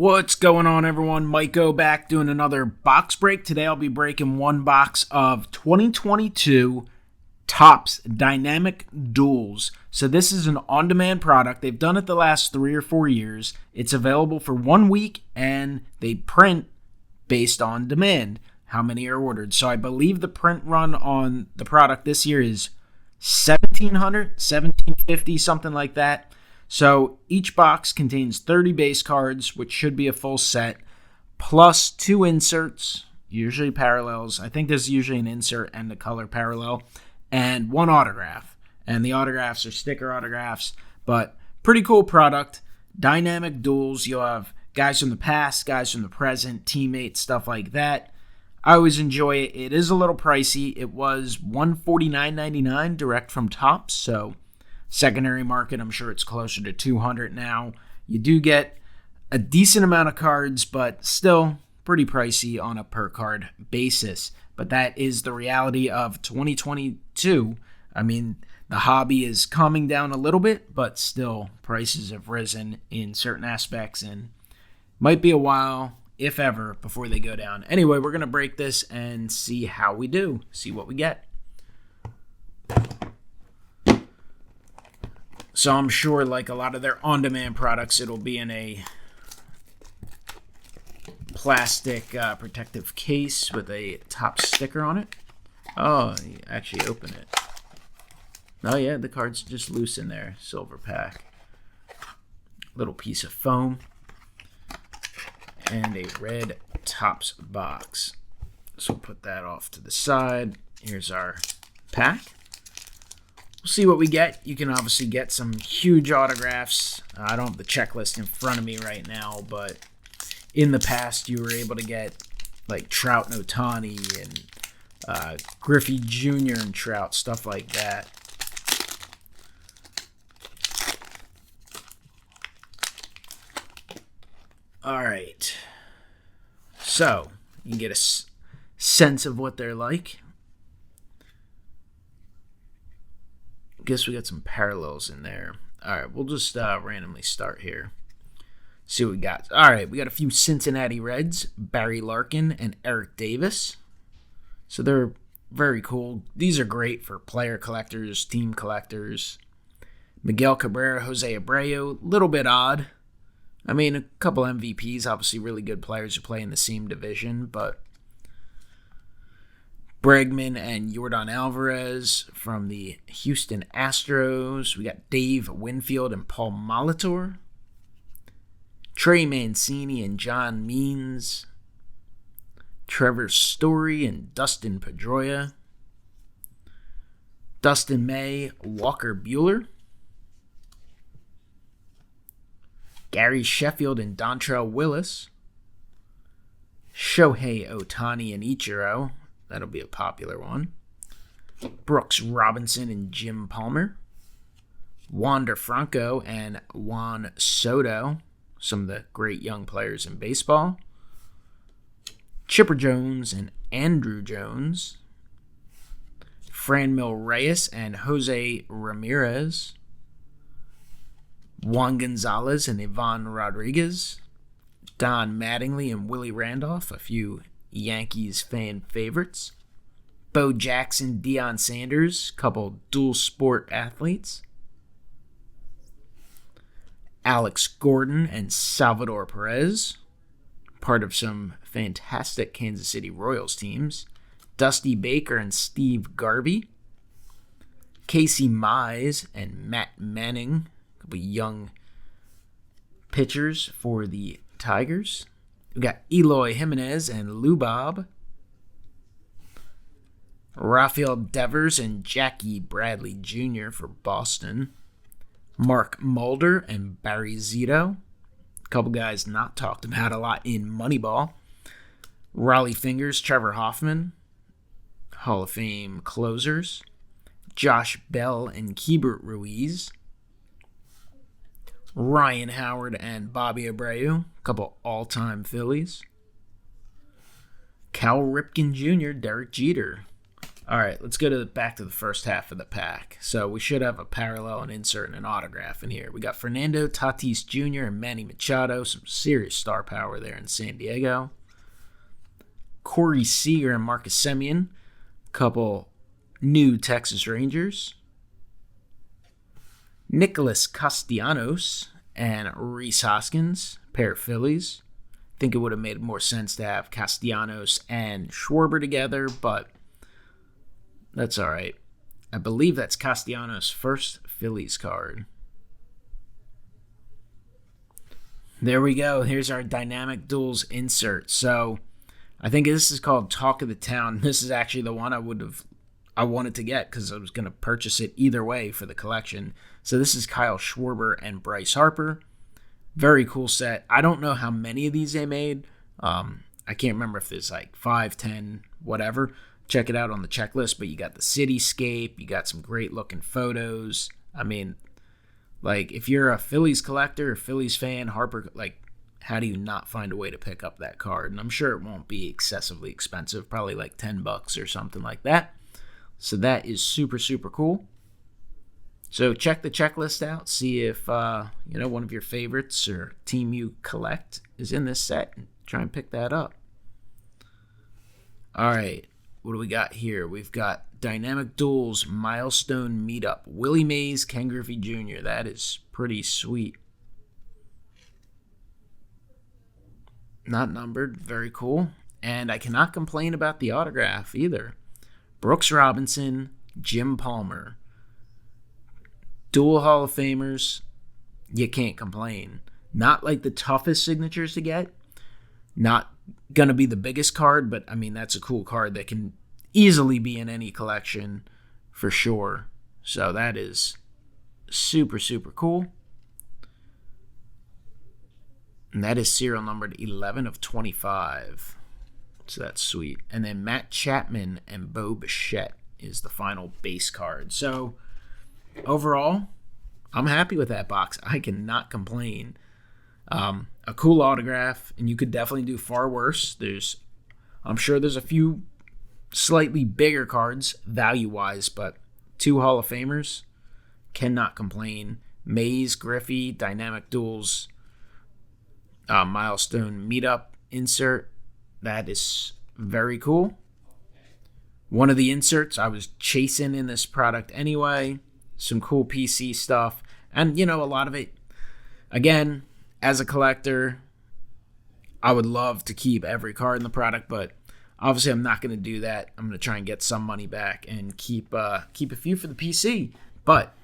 What's going on, everyone? MikeO back doing another box break. Today I'll be breaking one box of 2022 Topps Dynamic Duels. So this is an on-demand product. They've done it the last 3 or 4 years. It's available for 1 week, and they print based on demand, how many are ordered. So I believe the print run on the product this year is 1,700, 1,750, something like that. So each box contains 30 base cards, which should be a full set, plus 2 inserts, usually parallels. I think there's usually an insert and a color parallel, and 1 autograph. And the autographs are sticker autographs, but pretty cool product. Dynamic Duels. You'll have guys from the past, guys from the present, teammates, stuff like that. I always enjoy it. It is a little pricey. It was $149.99 direct from Topps, so secondary market, I'm sure it's closer to $200 now. You do get a decent amount of cards, but still pretty pricey on a per card basis. But that is the reality of 2022. I mean, the hobby is calming down a little bit, but still prices have risen in certain aspects and might be a while, if ever, before they go down. Anyway, we're going to break this and see how we do, see what we get. So I'm sure, like a lot of their on-demand products, it'll be in a plastic protective case with a top sticker on it. Oh, you actually open it. Oh yeah, the card's just loose in there. Silver pack. Little piece of foam. And a red Topps box. So we'll put that off to the side. Here's our pack. We'll see what we get. You can obviously get some huge autographs. I don't have the checklist in front of me right now, but in the past you were able to get like Trout and Ohtani and Griffey Jr. and Trout, stuff like that. All right. So you can get a sense of what they're like. Guess we got some parallels in there. All right, we'll just randomly start here. See what we got. All right, we got a few Cincinnati Reds, Barry Larkin and Eric Davis. So they're very cool. These are great for player collectors, team collectors. Miguel Cabrera, Jose Abreu, little bit odd. I mean, a couple MVPs, obviously really good players who play in the same division, but Bregman and Yordan Alvarez from the Houston Astros. We got Dave Winfield and Paul Molitor. Trey Mancini and John Means. Trevor Story and Dustin Pedroia. Dustin May, Walker Buehler. Gary Sheffield and Dontrelle Willis. Shohei Ohtani and Ichiro. That'll be a popular one. Brooks Robinson and Jim Palmer. Wander Franco and Juan Soto. Some of the great young players in baseball. Chipper Jones and Andrew Jones. Franmil Reyes and Jose Ramirez. Juan Gonzalez and Ivan Rodriguez. Don Mattingly and Willie Randolph, a few Yankees fan favorites. Bo Jackson, Deion Sanders, couple dual sport athletes. Alex Gordon and Salvador Perez, part of some fantastic Kansas City Royals teams. Dusty Baker and Steve Garvey. Casey Mize and Matt Manning, a couple young pitchers for the Tigers. We got Eloy Jimenez and Lou Bob. Rafael Devers and Jackie Bradley Jr. for Boston. Mark Mulder and Barry Zito. A couple guys not talked about a lot in Moneyball. Raleigh Fingers, Trevor Hoffman. Hall of Fame closers. Josh Bell and Keibert Ruiz. Ryan Howard and Bobby Abreu, a couple all-time Phillies. Cal Ripken Jr., Derek Jeter. All right, let's go back to the first half of the pack. So we should have a parallel, an insert, and an autograph in here. We got Fernando Tatis Jr. and Manny Machado, some serious star power there in San Diego. Corey Seager and Marcus Semien, a couple new Texas Rangers. Nicholas Castellanos and Rhys Hoskins, pair of Phillies. I think it would have made more sense to have Castellanos and Schwarber together, but that's all right. I believe that's Castellanos' first Phillies card. There we go. Here's our Dynamic Duels insert. So I think this is called Talk of the Town. This is actually the one I wanted to get because I was going to purchase it either way for the collection. So this is Kyle Schwarber and Bryce Harper. Very cool set. I don't know how many of these they made. I can't remember if there's like 5, 10, whatever. Check it out on the checklist, but you got the cityscape, you got some great looking photos. I mean, like if you're a Phillies collector, a Phillies fan, Harper, like how do you not find a way to pick up that card? And I'm sure it won't be excessively expensive, probably like $10 or something like that. So that is super, super cool. So check the checklist out, see if one of your favorites or team you collect is in this set, and try and pick that up. All right. What do we got here? We've got Dynamic Duels Milestone Meetup. Willie Mays, Ken Griffey Jr. That is pretty sweet. Not numbered. Very cool. And I cannot complain about the autograph either. Brooks Robinson, Jim Palmer. Dual Hall of Famers. You can't complain. Not like the toughest signatures to get. Not going to be the biggest card, but I mean, that's a cool card that can easily be in any collection for sure. So that is super, super cool. And that is serial numbered 11 of 25. So that's sweet. And then Matt Chapman and Bo Bichette is the final base card. So overall, I'm happy with that box. I cannot complain. A cool autograph, and you could definitely do far worse. I'm sure there's a few slightly bigger cards value-wise, but 2 Hall of Famers, cannot complain. Mays, Griffey, Dynamic Duels, Milestone Meetup insert. That is very cool. One of the inserts I was chasing in this product anyway. Some cool PC stuff. And, a lot of it, again, as a collector, I would love to keep every card in the product, but obviously I'm not going to do that. I'm going to try and get some money back and keep a few for the PC. But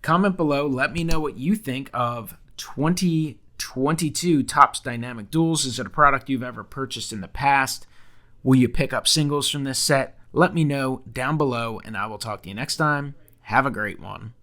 comment below. Let me know what you think of 2022 Topps Dynamic Duels. Is it a product you've ever purchased in the past? Will you pick up singles from this set? Let me know down below, and I will talk to you next time. Have a great one.